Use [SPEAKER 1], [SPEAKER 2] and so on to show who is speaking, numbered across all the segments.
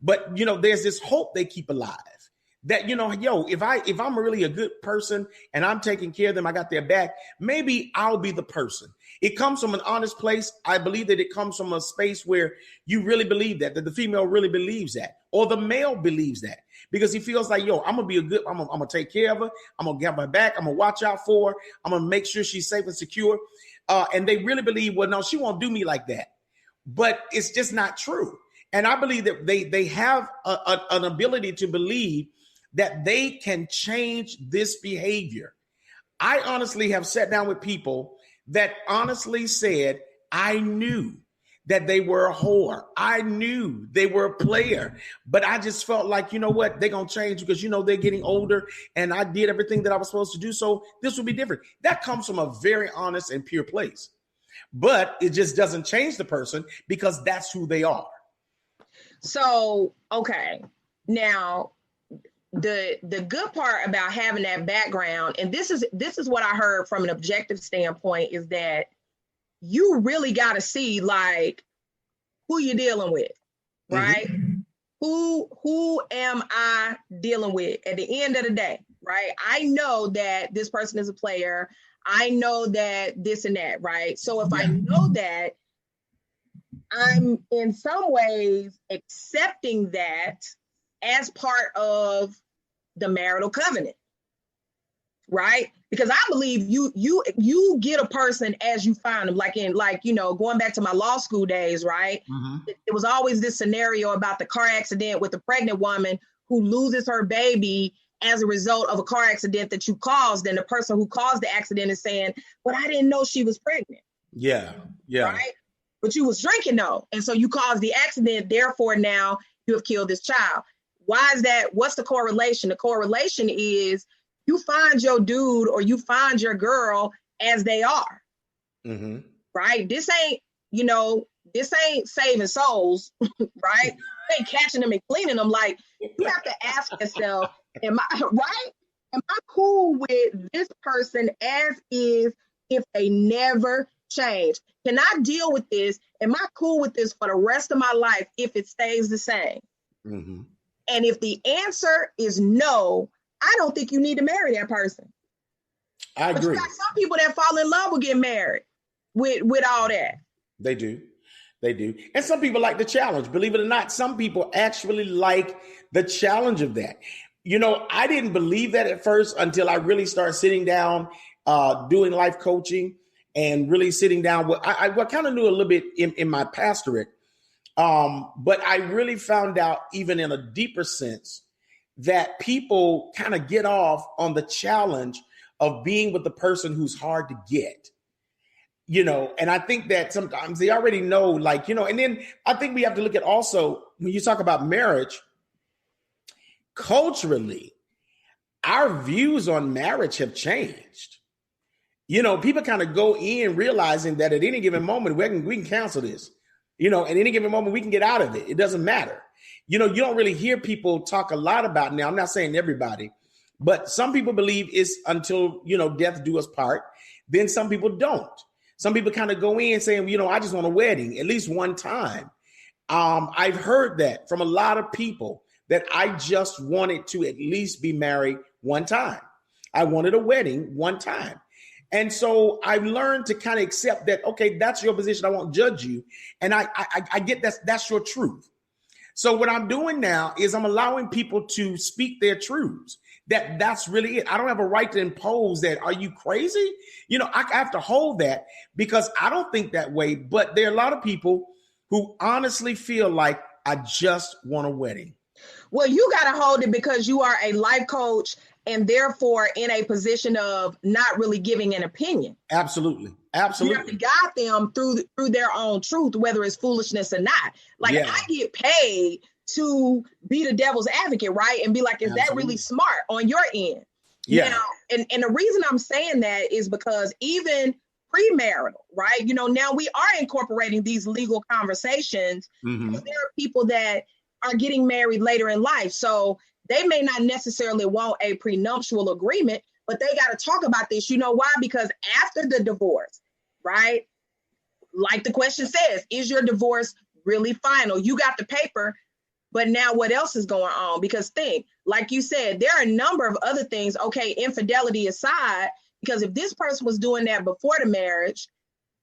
[SPEAKER 1] But, there's this hope they keep alive that, if I'm really a good person and I'm taking care of them, I got their back, maybe I'll be the person. It comes from an honest place. I believe that it comes from a space where you really believe that the female really believes that, or the male believes that, because he feels like, I'm going to be I'm going to take care of her. I'm going to get her back. I'm going to watch out for her. I'm going to make sure she's safe and secure. And they really believe, well, no, she won't do me like that. But it's just not true. And I believe that they have an ability to believe that they can change this behavior. I honestly have sat down with people that honestly said, I knew that they were a whore. I knew they were a player, but I just felt like, they're going to change because, they're getting older and I did everything that I was supposed to do. So this will be different. That comes from a very honest and pure place, but it just doesn't change the person because that's who they are.
[SPEAKER 2] So, okay. Now, the good part about having that background, and this is what I heard from an objective standpoint, is that you really got to see like who you're dealing with, right? Mm-hmm. Who am I dealing with at the end of the day, right? I know that this person is a player. I know that this and that, right? So if I know that, I'm in some ways accepting that as part of the marital covenant, right? Because I believe you get a person as you find them, going back to my law school days, right? Mm-hmm. It was always this scenario about the car accident with the pregnant woman who loses her baby as a result of a car accident that you caused. And the person who caused the accident is saying, but I didn't know she was pregnant.
[SPEAKER 1] Yeah.
[SPEAKER 2] Right? But you was drinking though. And so you caused the accident. Therefore, now you have killed this child. Why is that? What's the correlation? The correlation is you find your dude or you find your girl as they are. Mm-hmm. Right? This ain't saving souls, right? You ain't catching them and cleaning them. Like, you have to ask yourself, am I cool with this person as is if they never change? Can I deal with this? Am I cool with this for the rest of my life if it stays the same? Mm-hmm. And if the answer is no, I don't think you need to marry that person.
[SPEAKER 1] I agree.
[SPEAKER 2] But you got some people that fall in love will get married with all that.
[SPEAKER 1] They do. And some people like the challenge. Believe it or not, some people actually like the challenge of that. I didn't believe that at first until I really started sitting down, doing life coaching and really sitting down. I kind of knew a little bit in my pastorate. But I really found out, even in a deeper sense, that people kind of get off on the challenge of being with the person who's hard to get, and I think that sometimes they already know, and then I think we have to look at also, when you talk about marriage, culturally, our views on marriage have changed. People kind of go in realizing that at any given moment, we can cancel this. At any given moment, we can get out of it. It doesn't matter. You don't really hear people talk a lot about now. I'm not saying everybody, but some people believe it's until, death do us part. Then some people don't. Some people kind of go in saying, I just want a wedding at least one time. I've heard that from a lot of people that I just wanted to at least be married one time. I wanted a wedding one time. And so I've learned to kind of accept that, okay, that's your position. I won't judge you. And I get that's your truth. So what I'm doing now is I'm allowing people to speak their truths. That's really it. I don't have a right to impose that. Are you crazy? I have to hold that because I don't think that way. But there are a lot of people who honestly feel like I just want a wedding.
[SPEAKER 2] Well, you got to hold it because you are a life coach and therefore in a position of not really giving an opinion.
[SPEAKER 1] Absolutely.
[SPEAKER 2] You have to guide them through their own truth, whether it's foolishness or not. I get paid to be the devil's advocate, right? And be like, is that really smart on your end?
[SPEAKER 1] Yeah.
[SPEAKER 2] Now, and the reason I'm saying that is because even premarital, right? Now we are incorporating these legal conversations. Mm-hmm. There are people that are getting married later in life. So they may not necessarily want a prenuptial agreement, but they got to talk about this. You know why? Because after the divorce, right? Like the question says, is your divorce really final. You got the paper, but now what else is going on? Because think, like you said, there are a number of other things. Okay, infidelity aside, because if this person was doing that before the marriage,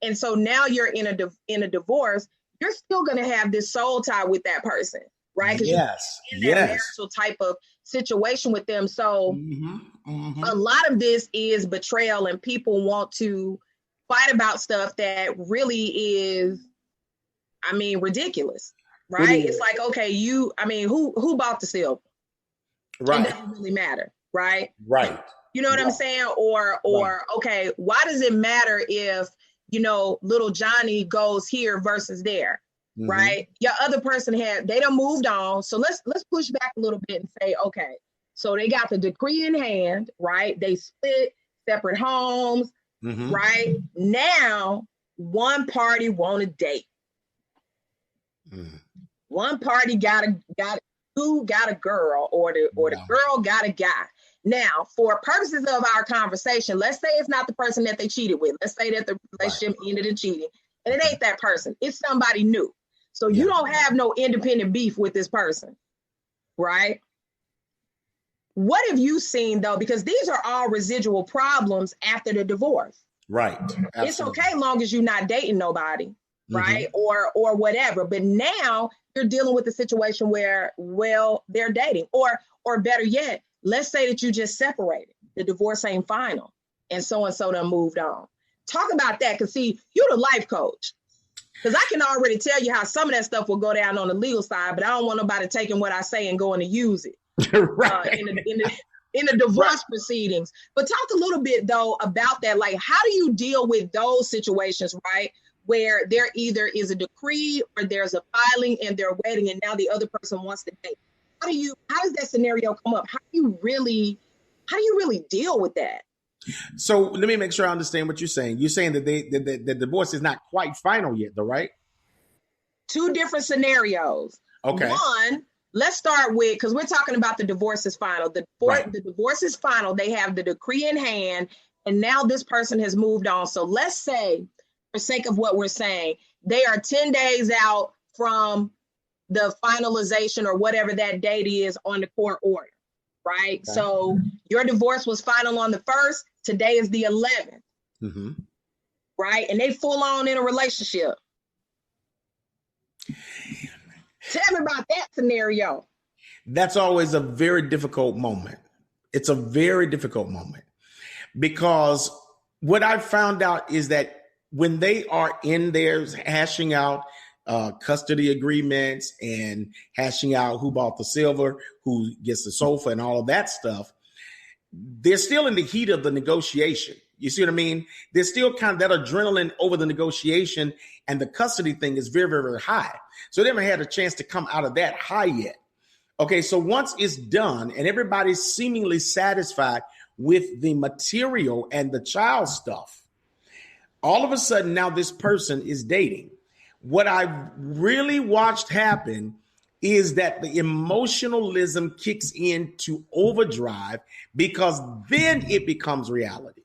[SPEAKER 2] and so now you're in a divorce, you're still going to have this soul tie with that person, right? Because
[SPEAKER 1] yes,
[SPEAKER 2] you're in that marital type of situation with them. So a lot of this is betrayal, and people want to fight about stuff that really is, I mean, ridiculous, right? It's like, okay, who bought the silver?
[SPEAKER 1] Right.
[SPEAKER 2] It doesn't really matter, right?
[SPEAKER 1] Right.
[SPEAKER 2] You know what I'm saying? Or okay, why does it matter if, little Johnny goes here versus there, right? Your other person they done moved on. So let's push back a little bit and say, okay, so they got the decree in hand, right? They split separate homes, right? Now, one party want to date. One party got a girl, or the girl got a guy. Now, for purposes of our conversation, let's say it's not the person that they cheated with. Let's say that the relationship ended in cheating, and it ain't that person. It's somebody new. So you don't have no independent beef with this person, right? What have you seen, though? Because these are all residual problems after the divorce.
[SPEAKER 1] Right. Absolutely.
[SPEAKER 2] It's okay long as you're not dating nobody, right? Or whatever. But now you're dealing with a situation where, well, they're dating. Or better yet, let's say that you just separated. The divorce ain't final. And so done moved on. Talk about that. Because, see, you're the life coach. Because I can already tell you how some of that stuff will go down on the legal side, but I don't want nobody taking what I say and going to use it in the divorce proceedings. But talk a little bit, though, about that. Like, how do you deal with those situations, right, where there either is a decree or there's a filing and they're waiting, and now the other person wants to date? How does that scenario come up? How do you really deal with that?
[SPEAKER 1] So let me make sure I understand what you're saying. You're saying that the divorce is not quite final yet, though, right?
[SPEAKER 2] Two different scenarios. One, let's start with, because we're talking about the divorce is final. The divorce is final. They have the decree in hand, and now this person has moved on. So let's say, for sake of what we're saying, they are 10 days out from the finalization or whatever that date is on the court order, right? Okay. So your divorce was final on the 1st. Today is the 11th, right? And they full on in a relationship. Tell me about that scenario.
[SPEAKER 1] That's always a very difficult moment. It's a very difficult moment because what I've found out is that when they are in there hashing out custody agreements and hashing out who bought the silver, who gets the sofa and all of that stuff, they're still in the heat of the negotiation. You see what I mean? There's still kind of that adrenaline over the negotiation, and the custody thing is very, very, very high. So they haven't had a chance to come out of that high yet. Okay, so once it's done and everybody's seemingly satisfied with the material and the child stuff, all of a sudden now this person is dating. What I've really watched happen is that the emotionalism kicks into overdrive, because then it becomes reality.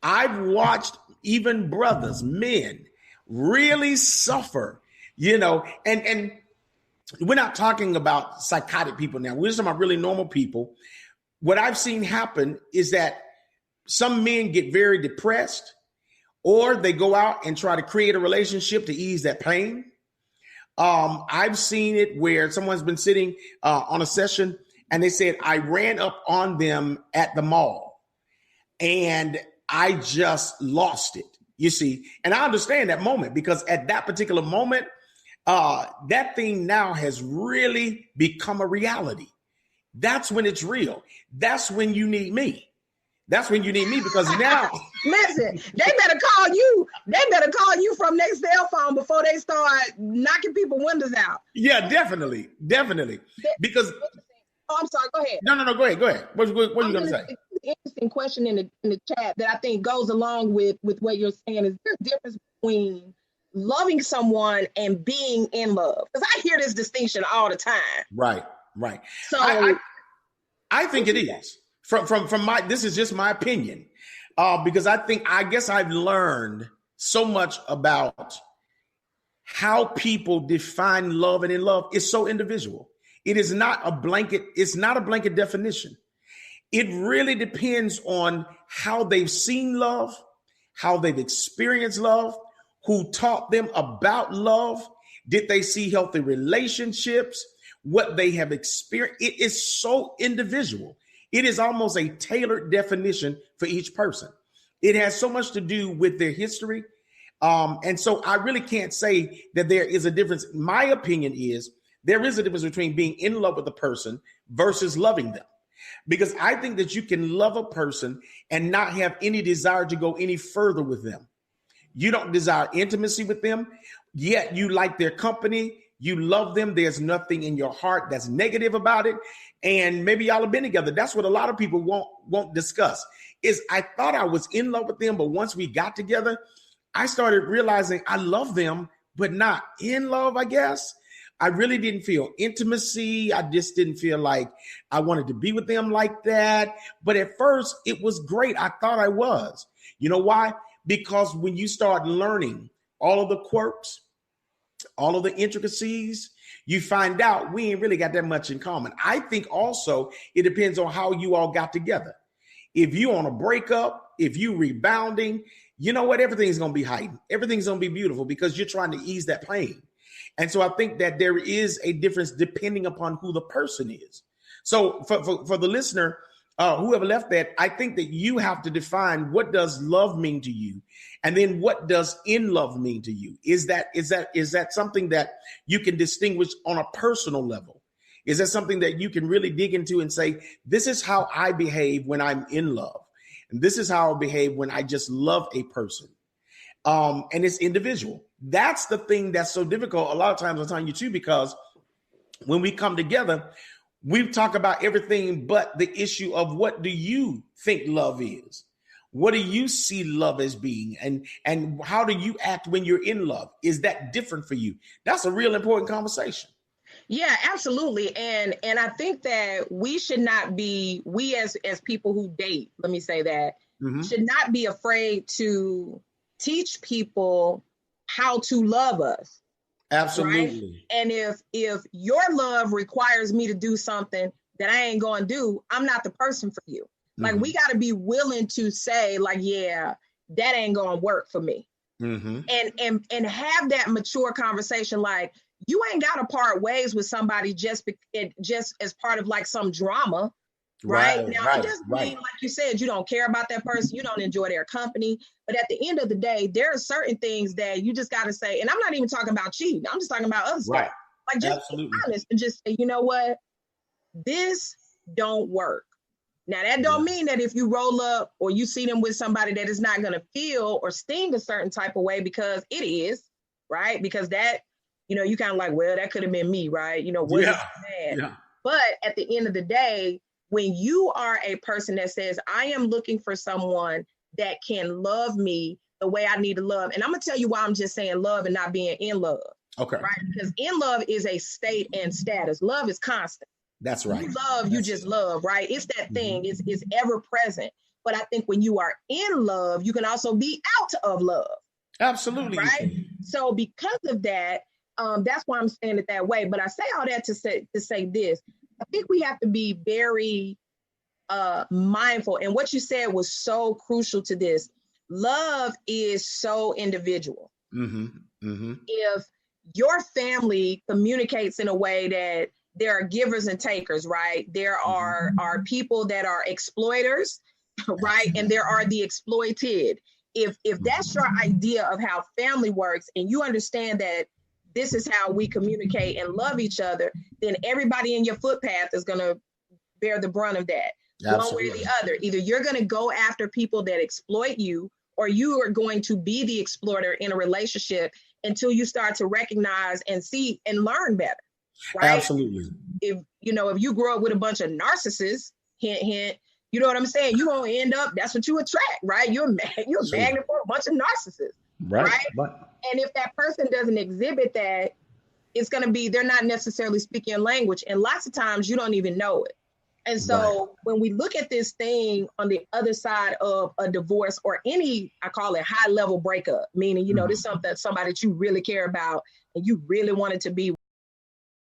[SPEAKER 1] I've watched even brothers, men, really suffer, and we're not talking about psychotic people now. We're just talking about really normal people. What I've seen happen is that some men get very depressed, or they go out and try to create a relationship to ease that pain. I've seen it where someone's been sitting on a session and they said, I ran up on them at the mall and I just lost it, you see. And I understand that moment, because at that particular moment, that thing now has really become a reality. That's when it's real. That's when you need me. Because now,
[SPEAKER 2] listen, they better call you. They better call you from their cell phone before they start knocking people's windows out.
[SPEAKER 1] Yeah, definitely. Because
[SPEAKER 2] I'm sorry. Go ahead.
[SPEAKER 1] No. Go ahead. What are you going to say?
[SPEAKER 2] Interesting question in the chat that I think goes along with what you're saying. Is there a difference between loving someone and being in love? Because I hear this distinction all the time.
[SPEAKER 1] Right.
[SPEAKER 2] So
[SPEAKER 1] I think it is. From my, this is just my opinion, because I guess I've learned so much about how people define love and in love is so individual. It is not a blanket, it's not a blanket definition. It really depends on how they've seen love, how they've experienced love, who taught them about love. Did they see healthy relationships? What they have experienced? It is so individual. It is almost a tailored definition for each person. It has so much to do with their history. And so I really can't say that there is a difference. My opinion is there is a difference between being in love with a person versus loving them. Because I think that you can love a person and not have any desire to go any further with them. You don't desire intimacy with them, yet you like their company. You love them. There's nothing in your heart that's negative about it. And maybe y'all have been together. That's what a lot of people won't discuss is I thought I was in love with them, but once we got together, I started realizing I love them, but not in love, I guess. I really didn't feel intimacy. I just didn't feel like I wanted to be with them like that. But at first, it was great. I thought I was. You know why? Because when you start learning all of the quirks, all of the intricacies, you find out we ain't really got that much in common. I think also it depends on how you all got together. If you on a breakup, if you rebounding, you know what? Everything's going to be heightened. Everything's going to be beautiful because you're trying to ease that pain. And so I think that there is a difference depending upon who the person is. So for the listener, whoever left that, I think that you have to define what does love mean to you? And then what does in love mean to you? Is that something that you can distinguish on a personal level? Is that something that you can really dig into and say, this is how I behave when I'm in love? And this is how I behave when I just love a person. And it's individual. That's the thing that's so difficult. A lot of times I'm telling you too, because when we come together, we talk about everything but the issue of what do you think love is? What do you see love as being? And how do you act when you're in love? Is that different for you? That's a real important conversation.
[SPEAKER 2] Yeah, absolutely. And I think that we should not be, we as people who date, let me say that, should not be afraid to teach people how to love us.
[SPEAKER 1] Absolutely.
[SPEAKER 2] Right? And if your love requires me to do something that I ain't going to do, I'm not the person for you. Like we got to be willing to say like, yeah, that ain't going to work for me. And have that mature conversation. Like you ain't got to part ways with somebody just as part of like some drama. Right. Now, it doesn't mean, like you said, you don't care about that person, you don't enjoy their company. But at the end of the day, there are certain things that you just got to say. And I'm not even talking about cheating. I'm just talking about other stuff. Like just be honest and just say, you know what? This don't work. Now, that don't mean that if you roll up or you see them with somebody that is not going to feel or sting a certain type of way, because it is, right? Because that, you know, you kind of like, well, that could have been me, right? You know, what is bad? Yeah. But at the end of the day, when you are a person that says, I am looking for someone that can love me the way I need to love. And I'm going to tell you why I'm just saying love and not being in love. Okay. Right? Because in love is a state and status. Love is constant.
[SPEAKER 1] That's right.
[SPEAKER 2] You love, you just love, right? It's that thing. It's ever present. But I think when you are in love, you can also be out of love.
[SPEAKER 1] Absolutely.
[SPEAKER 2] Right? So because of that, that's why I'm saying it that way. But I say all that to say this. I think we have to be very mindful. And what you said was so crucial to this. Love is so individual. If your family communicates in a way that there are givers and takers, right? There are people that are exploiters, right? And there are the exploited. If that's your idea of how family works and you understand that this is how we communicate and love each other, then everybody in your footpath is going to bear the brunt of that. Absolutely. One way or the other. Either you're going to go after people that exploit you, or you are going to be the exploiter in a relationship until you start to recognize and see and learn better. Right? Absolutely. If you grow up with a bunch of narcissists, hint, hint, you know what I'm saying? You're going to end up, that's what you attract, right? You're a magnet for a bunch of narcissists. Right. And if that person doesn't exhibit that, it's going to be, they're not necessarily speaking a language. And lots of times you don't even know it. And so when we look at this thing on the other side of a divorce or any, I call it high level breakup, meaning, you know, this is something that somebody that you really care about and you really wanted to be